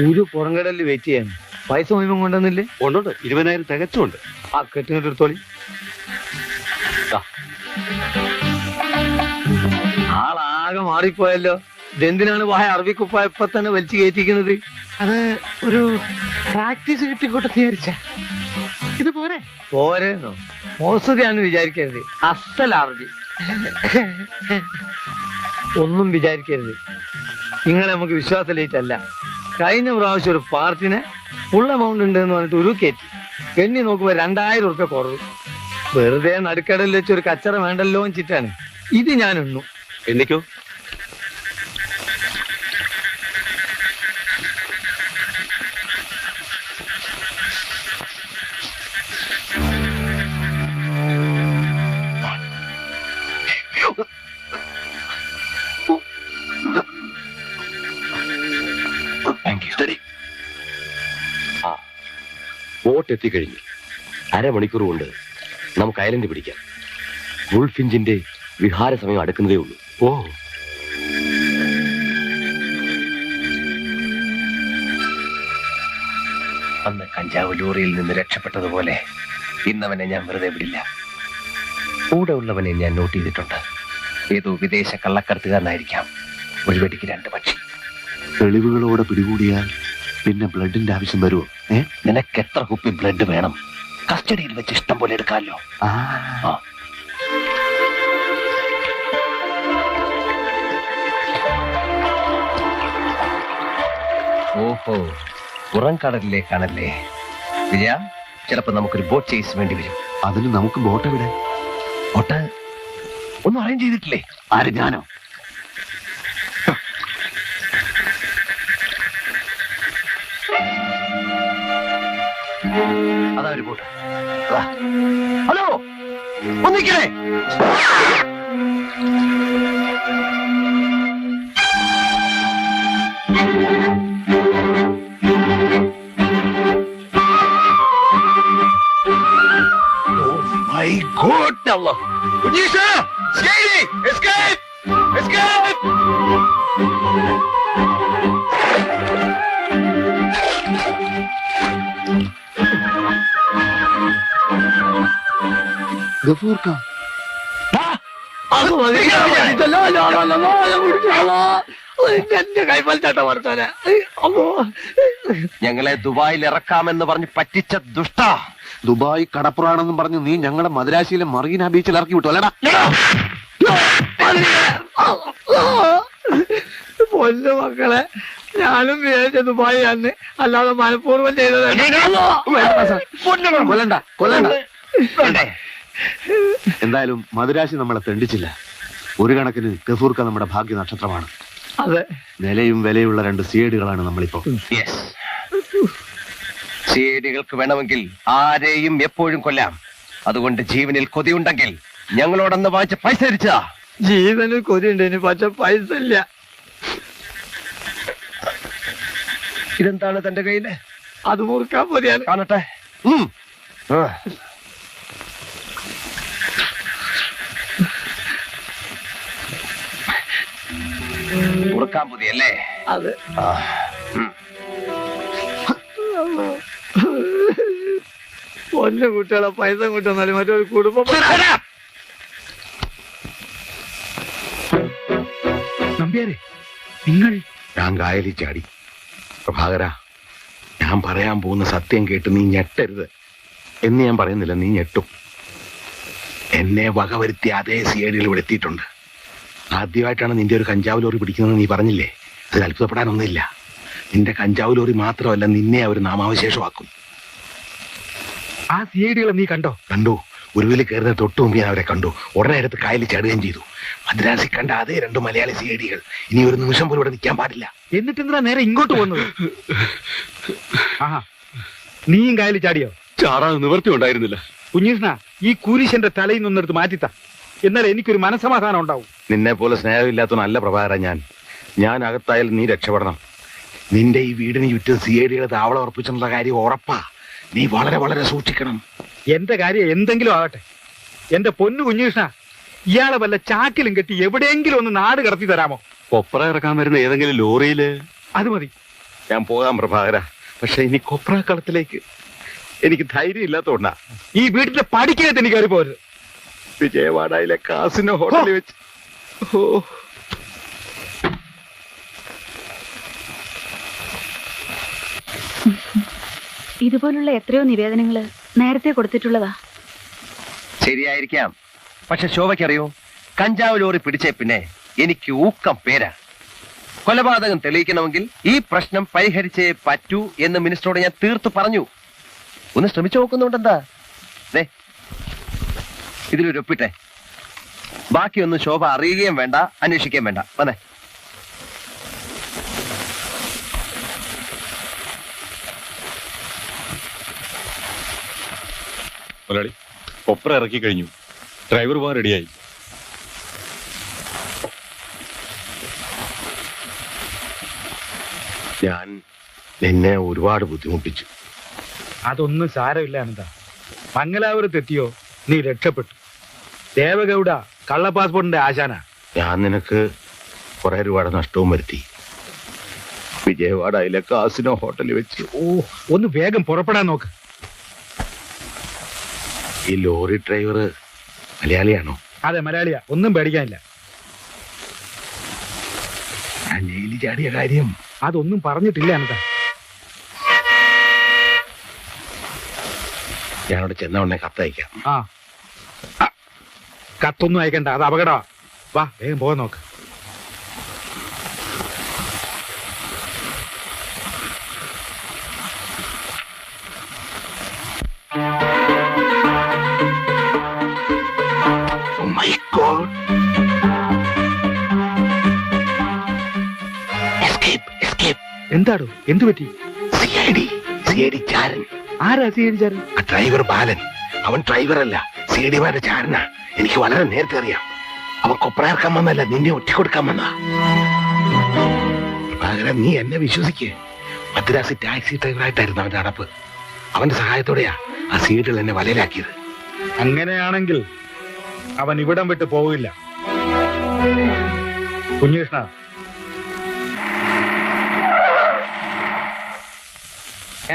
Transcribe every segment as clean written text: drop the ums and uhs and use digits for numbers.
ഒരു പുറംകടലിൽ വെയിറ്റ് ചെയ്യാൻ പൈസ മുഴുവൻ കൊണ്ടുവന്നില്ലേ? കൊണ്ടുണ്ട്, 20,000 തികച്ചുണ്ട്. ആ കെട്ടിങ്ങോട്ട് എടുത്തോളി. ആളാകെ മാറിപ്പോയല്ലോ. ഇതെന്തിനാണ് വായ അറബിക്കുപ്പായ ഇപ്പൊ തന്നെ വലിച്ചു കയറ്റിക്കുന്നത്? അത് ഒരു പ്രാക്ടീസ് കിട്ടിക്കോട്ടെ വിചാരിച്ച. ഇത് പോരെ? പോരെന്നോ? മോശതയാന്ന് വിചാരിക്കരുത്. അസൽ അറബി. ഒന്നും വിചാരിക്കരുത്. നിങ്ങളെ നമുക്ക് വിശ്വാസമില്ലായിട്ടല്ല. കഴിഞ്ഞ പ്രാവശ്യം ഒരു പാർട്ടിനെ ഫുൾ എമൗണ്ട് ഉണ്ട് എന്ന് പറഞ്ഞിട്ട് ഒരു കയറ്റി എണ്ണി നോക്കുമ്പോ 2,000 ഉറുപ്പ്യ കുറവ്. വെറുതെ നടുക്കടലിൽ വെച്ച് ഒരു കച്ചറ വേണ്ടല്ലോ ചിറ്റാണ് ഇത്. ഞാൻ എണ്ണു. എന്നിക്കോ? ബോട്ട് എത്തിക്കഴിഞ്ഞു. 1/2 മണിക്കൂർ കൊണ്ട് നമുക്ക് ഐലൻഡ് പിടിക്കാം. വുൾഫിഞ്ചിന്റെ വിഹാര സമയം അടുക്കുന്നതേ ഉള്ളൂ. ഓ, അന്ന് കഞ്ചാവ് ലോറിയിൽ നിന്ന് രക്ഷപ്പെട്ടതുപോലെ ഇന്നവനെ ഞാൻ വെറുതെ വിടില്ല. കൂടെ ഉള്ളവനെ ഞാൻ നോട്ട് ചെയ്തിട്ടുണ്ട്. ഏതോ വിദേശ കള്ളക്കടത്തുകാരനായിരിക്കാം. ഒരു വെടിക്ക് 2 പക്ഷി. തെളിവുകളോടെ പിടികൂടിയാൽ പിന്നെ ബ്ലഡിന്റെ ആവശ്യം വരുമോ? നിനക്ക് എത്ര കുപ്പി ബ്ലഡ് വേണം? കസ്റ്റഡിയിൽ വെച്ച് ഇഷ്ടം പോലെ എടുക്കാമല്ലോ. ഓഹോ, പുറംകടലിലേക്കാണല്ലേ വിജയ? ചിലപ്പോ നമുക്കൊരു ബോട്ട് ചേസ് വേണ്ടി വരും. അതിന് നമുക്ക് ബോട്ട് എവിടെ? ബോട്ട് ഒന്നും അറേഞ്ച് ചെയ്തിട്ടില്ലേ? ആര്? ഞാനോ? അതാ ഒരു ബോട്ട്. ഹലോ, ഒന്നിക്കേ. My God, Allah! Unisa! Skady! Escape! Escape! ഗഫൂർക്ക, എന്റെ കൈപ്പൽച്ചാട്ട വർത്താന. ഞങ്ങളെ ദുബായിൽ ഇറക്കാമെന്ന് പറഞ്ഞ് പറ്റിച്ച ദുഷ്ട. ദുബായ് കടപ്പുറാണെന്നും പറഞ്ഞു നീ ഞങ്ങളെ മദ്രാശിയിലെ മറീന ബീച്ചിൽ ഇറക്കി വിട്ടു അല്ലടാ? പൊന്നു മക്കളെ, ഞാനും വിചാരിച്ച ദുബായി അന്ന്, അല്ലാതെ മനഃപൂർവ്വം ചെയ്തതാണ്. കൊല്ലണ്ട, കൊല്ലണ്ട. എന്തായാലും മദ്രാശി നമ്മളെ തെണ്ടിച്ചില്ല. ഒരു കണക്കിന് ഗഫൂർക്ക നമ്മുടെ ഭാഗ്യ നക്ഷത്രമാണ്. അതെ, നിലയും വിലയുള്ള 2 സിഐഡികളാണ് നമ്മളിപ്പോ. സിഐഡികൾക്ക് വേണമെങ്കിൽ ആരെയും എപ്പോഴും കൊല്ലാം. അതുകൊണ്ട് ജീവനിൽ കൊതിയുണ്ടെങ്കിൽ ഞങ്ങളോടൊന്ന് വാങ്ങിച്ച പൈസ തിരിച്ചാ. ജീവനിൽ കൊതിയുണ്ട്, പക്ഷെ പൈസ ഇല്ല. ഇതെന്താണ് തന്റെ കയ്യില്? അത് മുറുക്കാൻ പോലെയാണ്. കാണട്ടെ. മുറുക്കാൻ പുതിയല്ലേ? അതെ. പൊന്നു കുട്ടികളെ പൈസ കൂട്ടുന്നാലും മറ്റൊരു കുടുംബം. നമ്പ്യാരെ, നിങ്ങൾ? ഞാൻ കായലിൽ ചാടി. പ്രഭാകര, ഞാൻ പറയാൻ പോകുന്ന സത്യം കേട്ട് നീ ഞെട്ടരുത് എന്ന് ഞാൻ പറയുന്നില്ല. നീ ഞെട്ടും. എന്നെ വകവരുത്തിയ അതേ സിഐഡികൾ ഇവിടെ എത്തിയിട്ടുണ്ട്. ആദ്യമായിട്ടാണ് നിന്റെ ഒരു കഞ്ചാവ് ലോറി പിടിക്കുന്നതെന്ന് നീ പറഞ്ഞില്ലേ? അതിൽ അത്ഭുതപ്പെടാനൊന്നുമില്ല. നിന്റെ കഞ്ചാവ് ലോറി മാത്രമല്ല, നിന്നെ അവർ നാമാവശേഷമാക്കും. ആ സിഐഡികളെ നീ കണ്ടോ? കണ്ടു. ഉരുവിൽ കയറുന്ന തൊട്ടു മുമ്പ് ഞാൻ അവരെ കണ്ടു. ഉടനെ എടുത്ത് കായലിൽ ചാടുകയും ചെയ്തു. മദ്രാസിൽ കണ്ട അതേ 2 മലയാളി സിഐഡികൾ. ഇനി ഒരു നിമിഷം പോലും ഇവിടെ നിൽക്കാൻ പാടില്ല. എന്നിട്ട് എന്താ നേരെ ഇങ്ങോട്ട് വന്നത്? നീയും കായലിൽ ചാടിയോ? ചാടാൻ നിവർത്തി ഉണ്ടായിരുന്നില്ല. കുഞ്ഞീഷ്ണ, ഈ കുരിശന്റെ തലയിൽ നിന്നെടുത്ത് മാറ്റിത്ത. എന്നാൽ എനിക്കൊരു മനസ്സമാധാനം ഉണ്ടാവും. നിന്നെ പോലെ സ്നേഹമില്ലാത്തവനല്ല പ്രഭാകര ഞാൻ. ഞാൻ അകത്തായാലും നീ രക്ഷപ്പെടണം. നിന്റെ ഈ വീടിന് ചുറ്റും സിഐഡികളെ താവളം ഉറപ്പിച്ചെന്നുള്ള കാര്യം ഉറപ്പാ. നീ വളരെ വളരെ സൂക്ഷിക്കണം. എന്റെ കാര്യം എന്തെങ്കിലും ആകട്ടെ. എന്റെ പൊന്നു കുഞ്ഞീഷ്ണ, ഇയാളെ വല്ല ചാക്കിലും കെട്ടി എവിടെയെങ്കിലും ഒന്ന് നാട് കടത്തി തരാമോ? കൊപ്ര ഇറക്കാൻ വരുന്ന ഏതെങ്കിലും ലോറിയില്? അത് മതി. ഞാൻ പോകാം പ്രഭാകര. പക്ഷെ ഇനി കൊപ്രാക്കളത്തിലേക്ക് എനിക്ക് ധൈര്യം ഇല്ലാത്തോണ്ടാ. ഈ വീട്ടിലെ പഠിക്കകത്ത് എനിക്ക് കയറി പോരുത്. വിജയവാഡയിലെ കാസിനോ ഹോട്ടലിൽ വെച്ച് ഓ ഇതുപോലുള്ള എത്രയോ നിവേദനങ്ങള് നേരത്തെ കൊടുത്തിട്ടുള്ളതാ. ശരിയായിരിക്കാം. പക്ഷെ ശോഭയ്ക്കറിയോ, കഞ്ചാവ് ലോറി പിടിച്ചേ പിന്നെ എനിക്ക് ഊക്കം പേരാ. കൊലപാതകം തെളിയിക്കണമെങ്കിൽ ഈ പ്രശ്നം പരിഹരിച്ചേ പറ്റൂ എന്ന് മിനിസ്റ്ററോട് ഞാൻ തീർത്തു പറഞ്ഞു. ഒന്ന് ശ്രമിച്ചു നോക്കുന്നുണ്ടെന്താ? ഇതിലൊരു ഒപ്പിട്ടെ. ബാക്കിയൊന്നും ശോഭ അറിയുകയും വേണ്ട, അന്വേഷിക്കുകയും വേണ്ട. വന്നേ. മുതലാളി, കൊപ്ര ഇറക്കി കഴിഞ്ഞു. ഡ്രൈവർ പോകാൻ റെഡിയായി. ഞാൻ നിന്നെ ഒരുപാട് ബുദ്ധിമുട്ടിച്ചു. അതൊന്നും സാരമില്ല അനന്ത. മംഗലാപുരത്ത് എത്തിയോ നീ രക്ഷപ്പെട്ടു. ദേവഗൌഡ കള്ള പാസ്പോർട്ടിന്റെ ആശാനാ. ഞാൻ നിനക്ക് കുറെ രൂപയുടെ നഷ്ടവും വരുത്തി. വിജയവാഡയിലെ കാസിനോ ഹോട്ടലിൽ വെച്ച്. ഓ, ഒന്ന് വേഗം പുറപ്പെടാൻ നോക്ക്. ഈ ലോറി ഡ്രൈവർ മലയാളിയാണോ? അതെ, മലയാളിയാ. ഒന്നും പേടിക്കാനില്ല. ഞാൻ ജയിലിൽ ചാടിയ കാര്യം അതൊന്നും പറഞ്ഞിട്ടില്ല അനന്ത. ഞാനവിടെ ചെന്ന ഉടനെ കത്തയക്കാം. ആ, കത്തൊന്നും അയക്കണ്ട, അത് അപകടമാ. വാ, വേഗം പോകാൻ നോക്ക്. Oh my God. Escape. എന്താടോ, എന്തു പറ്റി? CID ചാരൻ. ആരാ സ്വീകരിച്ചാரு? ആ ഡ്രൈവർ ബാലൻ. അവൻ ഡ്രൈവറല്ല, CIDമാരുടെ ചാരനാ. എനിക്ക് വളരെ നേരത്തെ അറിയാം. അവൻ കൊപ്രയിറക്കാൻ വന്നല്ല, നിന്നെ ഒറ്റിക്കൊടുക്കാൻ വന്നാ. പകരം നീ എന്നെ വിശ്വസിക്ക്. മദ്രാസ് ടാക്സി ഡ്രൈവറായിട്ടായിരുന്നു അവന്റെ നടപ്പ്. അവന്റെ സഹായത്തോടെയാ ആ CIDകൾ എന്നെ വലയിലാക്കിയത്. അങ്ങനെയാണെങ്കിൽ അവൻ ഇവിടം വിട്ട് പോവില്ല. കുഞ്ഞികൃഷ്ണ,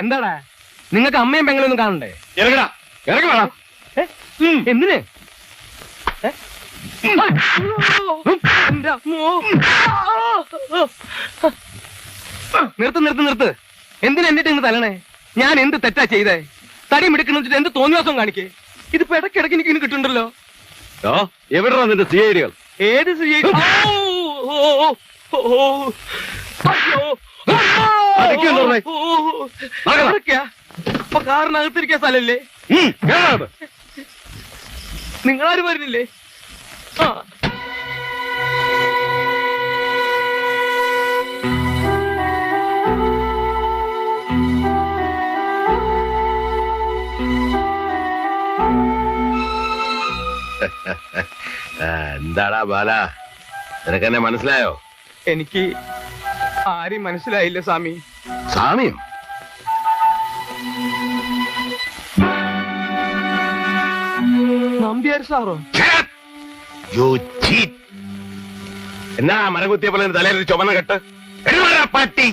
എന്താടാ, നിങ്ങൾക്ക് അമ്മയും പെങ്ങളൊന്നും കാണണ്ടേ? ഇറങ്ങടാ, ഇറങ്ങടാ. എന്തിന്? നിർത്ത്. എന്തിനാ എന്നിട്ട് ഇങ്ങ് തലണേ? ഞാൻ എന്ത് തെറ്റാ ചെയ്തേ? തടി മിടുക്കുന്ന എന്ത് തോന്നിയാസം കാണിക്കേ? ഇതിപ്പോ ഇടയ്ക്കിടയ്ക്ക് എനിക്ക് ഇനി കിട്ടുന്നുണ്ടല്ലോ. എവിടെയാ നിന്റെ CIDകൾ? ഏത് അപ്പൊ കാറിനകത്തിരിക്കാൻ സ്ഥലല്ലേ? നിങ്ങളാരും വരുന്നില്ലേ? ആ, എന്താടാ ബാല, നിനക്കെന്നെ മനസ്സിലായോ? എനിക്ക് ആരെയും മനസ്സിലായില്ല സ്വാമി. സാമിയോ? നമ്പ്യാർ സാറോ? എന്നാ മരം കുത്തിയപ്പോൾ തലയിൽ ചുമന്ന കെട്ട് പട്ടി.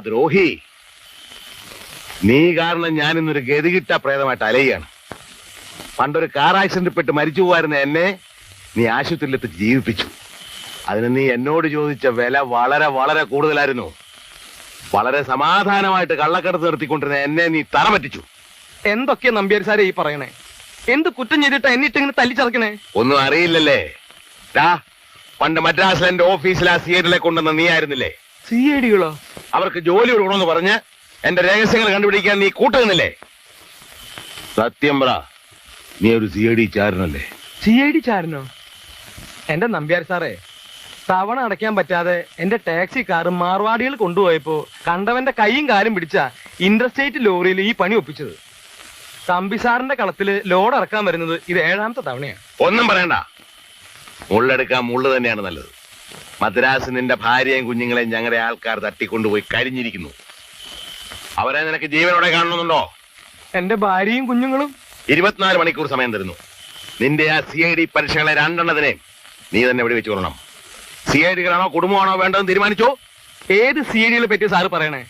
ദ്രോഹി, നീ കാരണം ഞാൻ ഇന്നൊരു ഗതികിട്ട പ്രേതമായിട്ട് അലയുകയാണ്. പണ്ടൊരു കാർ ആക്സിഡന്റ് പെട്ട് മരിച്ചു പോവായിരുന്ന എന്നെ നീ ആശുപത്രിയിലെത്തി ജീവിപ്പിച്ചു. അതിന് നീ എന്നോട് ചോദിച്ച വില വളരെ വളരെ കൂടുതലായിരുന്നു. വളരെ സമാധാനമായിട്ട് കള്ളക്കടത്ത് നിർത്തിക്കൊണ്ടിരുന്ന എന്നെ നീ തറ പറ്റിച്ചു. എന്തൊക്കെയാ നമ്പ്യാർ സാറേ ഈ പറയണേ? എന്ത് കുറ്റം ചെയ്തിട്ടാ എന്നിട്ട് ഇങ്ങനെ തല്ലിച്ചറക്കണേ? ഒന്നും അറിയില്ലല്ലേ? പണ്ട് മദ്രാസിൽ എന്റെ ഓഫീസിൽ ആ CIDകളെ കൊണ്ടുവന്ന നീ ആയിരുന്നില്ലേ? CIDകളോ? അവർക്ക് ജോലി കൊടുക്കണമെന്ന് പറഞ്ഞ് എന്റെ രഹസ്യങ്ങൾ കണ്ടുപിടിക്കാൻ നീ കൂട്ടുന്നില്ലേ? സത്യം പറ, നീ ഒരു CID ചാരനല്ലേ? CID ചാരനോ? എന്റെ നമ്പ്യാർ സാറേ, തവണ അടയ്ക്കാൻ പറ്റാതെ എന്റെ ടാക്സി കാർ മാർവാടികൾ കൊണ്ടുപോയപ്പോ കണ്ടവന്റെ കൈയും കാലും പിടിച്ച ഇന്റർസ്റ്റേറ്റ് ലോറിയിൽ ഈ പണി ഒപ്പിച്ചത്. തമ്പി സാറിന്റെ കളത്തില് ലോഡ് ഇറക്കാൻ വരുന്നത് ഇത് 7ാമത്തെ തവണയാണ്. ഒന്നും പറയണ്ട, മുള്ളെടുക്കാൻ മുള്ളു തന്നെയാണ് നല്ലത്. മദ്രാസ് നിന്റെ ഭാര്യയും കുഞ്ഞുങ്ങളെയും ഞങ്ങളുടെ ആൾക്കാർ തട്ടിക്കൊണ്ടുപോയി കരിഞ്ഞിരിക്കുന്നു. അവരെ നിനക്ക് ജീവനോടെ കാണണമെന്നുണ്ടോ? എന്റെ ഭാര്യയും കുഞ്ഞുങ്ങളും 24 മണിക്കൂർ സമയം തരുന്നു. നിന്റെ ആ CID പരീക്ഷകളെ 2 എണ്ണത്തിനെ നീ തന്നെ ഇവിടെ വെച്ച് കൊള്ളണം. CIDകളാണോ കുടുംബമാണോ വേണ്ടതെന്ന് തീരുമാനിച്ചോ, ഏത് സീരിയലിനെ പറ്റി സാറ് പറയണേ?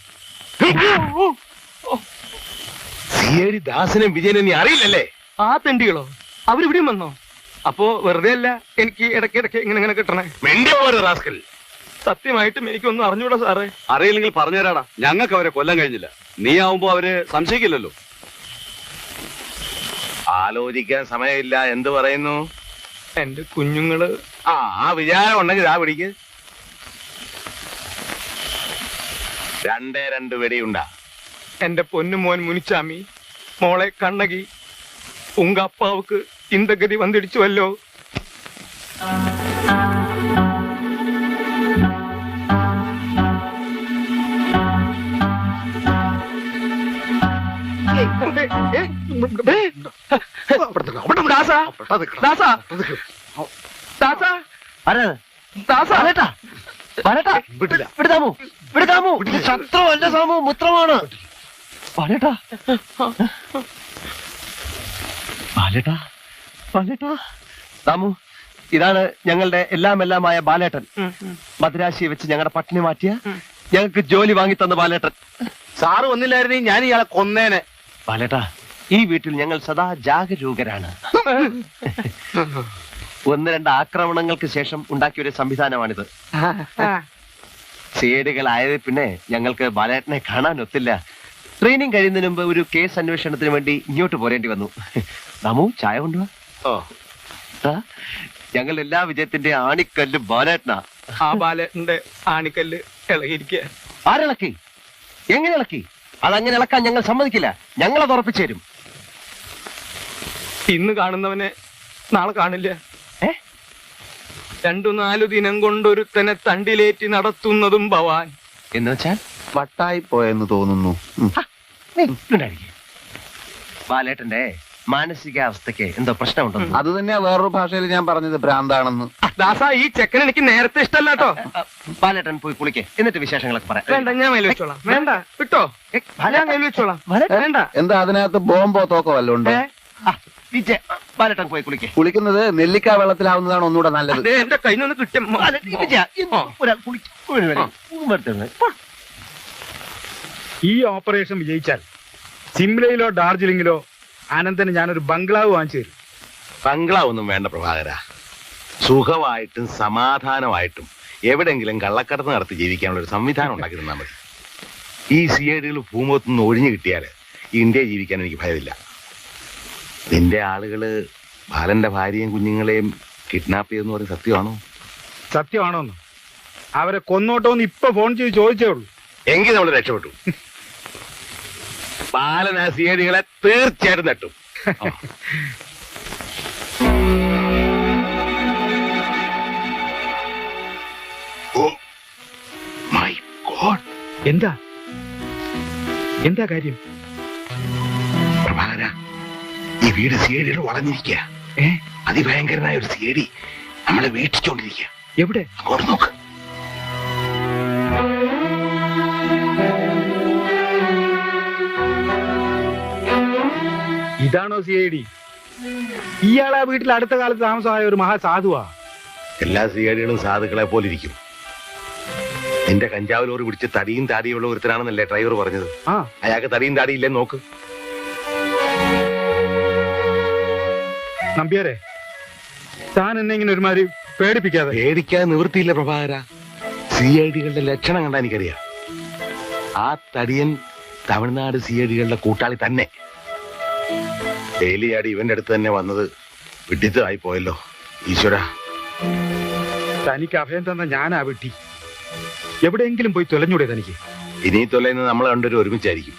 സിഐഡി ദാസനും വിജയനും നീ അറിയില്ലല്ലേ? ആ തെണ്ടികളോ? അവരിവിടെയും വന്നോ? അപ്പോ വെറുതെ അല്ല എനിക്ക് ഇടയ്ക്കിടയ്ക്ക് ഇങ്ങനെ കിട്ടണേ. മെണ്ടി പോകരുത് റാസ്കൽ. സത്യമായിട്ടും എനിക്കൊന്നും അറിഞ്ഞൂടാ സാറേ. അറിയില്ലെങ്കിൽ പറഞ്ഞുതരാടാ. ഞങ്ങൾക്ക് അവരെ കൊല്ലാൻ കഴിഞ്ഞില്ല. നീ ആവുമ്പോ അവര് സംശയിക്കില്ലല്ലോ. ആലോചിക്കാൻ സമയമില്ല. എന്ത് പറയുന്നു? എന്റെ കുഞ്ഞുങ്ങള് ആ വിചാരം ഉണ്ടെങ്കിൽ ഇതാ പിടിക്ക്. 2 വെടിയുണ്ടാ. എന്റെ പൊന്നുമോൻ മുനിച്ചാമി, മോളെ കണ്ണകി, ഉങ്ക അപ്പാവുക്ക് இந்த ഗതി വന്നിടിച്ചുവല്ലോ. ശത്രുവല്ല സാമു, മുത്രമാണ്. സാമു, ഇതാണ് ഞങ്ങളുടെ എല്ലാമായ ബാലേട്ടൻ. മദ്രാശിയെ വെച്ച് ഞങ്ങളുടെ പട്ടിണി മാറ്റിയ, ഞങ്ങൾക്ക് ജോലി വാങ്ങി തന്ന ബാലേട്ടൻ. സാറ് വന്നില്ലായിരുന്നെങ്കിൽ ഞാൻ ഇയാളെ കൊന്നേനെ. ബാലേട്ടാ, ഈ വീട്ടിൽ ഞങ്ങൾ സദാ ജാഗരൂകരാണ്. 1-2 ആക്രമണങ്ങൾക്ക് ശേഷം ഉണ്ടാക്കിയ ഒരു സംവിധാനമാണിത്. സിഐഡികളായത് പിന്നെ ഞങ്ങൾക്ക് ബാലേട്ടനെ കാണാൻ ഒത്തില്ല. ട്രെയിനിങ് കഴിയുന്നതിന് മുമ്പ് ഒരു കേസ് അന്വേഷണത്തിന് വേണ്ടി ഇങ്ങോട്ട് പോരേണ്ടി വന്നു. നാമു, ചായ കൊണ്ടുവാ. ഞങ്ങൾ എല്ലാ വിജയത്തിന്റെ ആണിക്കല്ല് ബാലേട്ടനാ. ആ ബാലേട്ടന്റെ ആണിക്കല്ല് ഇളകിയിരിക്കുക. ആരിളക്കി? എങ്ങനെ ഇളക്കി? അതങ്ങനെ ഇളക്കാൻ ഞങ്ങൾ സമ്മതിക്കില്ല. ഞങ്ങളത് ഉറപ്പിച്ചു തരും. ഇന്ന് കാണുന്നവനെ നാളെ കാണില്ല. 2-4 ദിനം കൊണ്ടൊരുത്തനെ തണ്ടിലേറ്റി നടത്തുന്നതും ഭവാൻ. എന്ന് വെച്ചാൽ വട്ടായി പോയെന്ന് തോന്നുന്നു. ബാലേട്ടന്റെ മാനസികാവസ്ഥക്ക് എന്തോ പ്രശ്നമുണ്ടെന്ന്. അത് തന്നെയാ വേറൊരു ഭാഷയിൽ ഞാൻ പറഞ്ഞത്, ഭ്രാന്താണെന്ന്. ദാസാ, ഈ ചെക്കൻ എനിക്ക് നേരത്തെ ഇഷ്ടമല്ല കേട്ടോ. ബാലേട്ടൻ പോയി കുളിക്കേ, എന്നിട്ട് വിശേഷങ്ങളൊക്കെ പറയാം. വേണ്ട, ഞാൻ മേൽ വെച്ചോളാം. വേണ്ട, വിട്ടോ, ഞാൻ മേൽ വെച്ചോളാം. വേണ്ട. എന്താ അതിനകത്ത് ബോംബോ തോക്കോ വല്ലതും ഉണ്ടോ? ബാലേട്ടൻ പോയി കുളിക്കേ. കുളിക്കുന്നത് നെല്ലിക്ക വെള്ളത്തിലാവുന്നതാണ് ഒന്നുകൂടെ നല്ലത്. എന്റെ കയ്യിൽ നിന്ന് കിട്ടിയ ഈ ഓപ്പറേഷൻ വിജയിച്ചാൽ സിംലയിലോ ഡാർജിലിംഗിലോ ആനന്ദന് ഞാനൊരു ബംഗ്ലാവ് വാങ്ങിച്ചു തരും. ബംഗ്ലാവ് ഒന്നും വേണ്ട പ്രഭാകര. സുഖമായിട്ടും സമാധാനമായിട്ടും എവിടെങ്കിലും കള്ളക്കടത്ത് നടത്തി ജീവിക്കാനുള്ള ഒരു സംവിധാനം ഉണ്ടാക്കി തന്നാൽ മതി. ഈ സിഐഡികൾ ഭൂമുഖത്തുനിന്ന് ഒഴിഞ്ഞു കിട്ടിയാൽ ഇന്ത്യയിൽ ജീവിക്കാൻ എനിക്ക് ഭയമില്ല. നിന്റെ ആളുകള് ബാലന്റെ ഭാര്യയും കുഞ്ഞുങ്ങളെയും കിഡ്നാപ്പ് ചെയ്തെന്ന് പറയുന്നത് സത്യമാണോ? സത്യമാണോന്ന് അവരെ കൊന്നോട്ടോന്ന് ഇപ്പൊ ഫോൺ ചെയ്ത് ചോദിച്ചേ ഉള്ളൂ. എങ്കിൽ നമ്മൾ രക്ഷപ്പെട്ടു. ബാലൻ ആ സിഐഡികളെ തീർച്ചയായിട്ടും തട്ടും. മൈ ഗോഡ്, എന്താ കാര്യം? പ്രഭാകര, ഈ വീട് സിഐഡികൾ വളഞ്ഞിരിക്കുക. അതിഭയങ്കരനായ ഒരു സിഐഡി നമ്മളെ വീക്ഷിച്ചോണ്ടിരിക്കുക. എവിടെ? അങ്ങോട്ട് നോക്ക്. ഇതാണോ സിഐഡി? ഇയാളാ വീട്ടിൽ അടുത്ത കാലത്ത് താമസമായ ഒരു മഹാസാധുവാ. എല്ലാ സിഐഡികളും സാധുക്കളെ പോലെ ഇരിക്കും. നിന്റെ കഞ്ചാവ് ലോറി പിടിച്ച് തടിയും താടിയുള്ള ഒരുത്തരാണെന്നല്ലേ ഡ്രൈവർ പറഞ്ഞത്? അയാൾക്ക് തടിയും താടിയില്ലേ? നോക്ക്. നമ്പ്യാരെ, താൻ എന്നെ ഇങ്ങനെ ഒരുമാതിരി പേടിപ്പിക്കാതെ. പേടിക്കാതെ നിവൃത്തിയില്ല പ്രഭാകര. സിഐഡികളുടെ ലക്ഷണം കണ്ടാ എനിക്കറിയാം. ആ തടിയൻ തമിഴ്നാട് സിഐഡികളുടെ കൂട്ടാളി തന്നെ. ഡെയിലിയാടി ഇവന്റെ അടുത്ത് തന്നെ വന്നത് വിഡിത്തമായി പോയല്ലോ. ഈശ്വര, തനിക്ക് അഭയം തന്ന ഞാനാ വിട്ടി. എവിടെയെങ്കിലും പോയി തൊലഞ്ഞൂടെ തനിക്ക്? ഇനി തൊലയുന്നത് നമ്മൾ രണ്ടുപേരും ഒരുമിച്ചായിരിക്കും.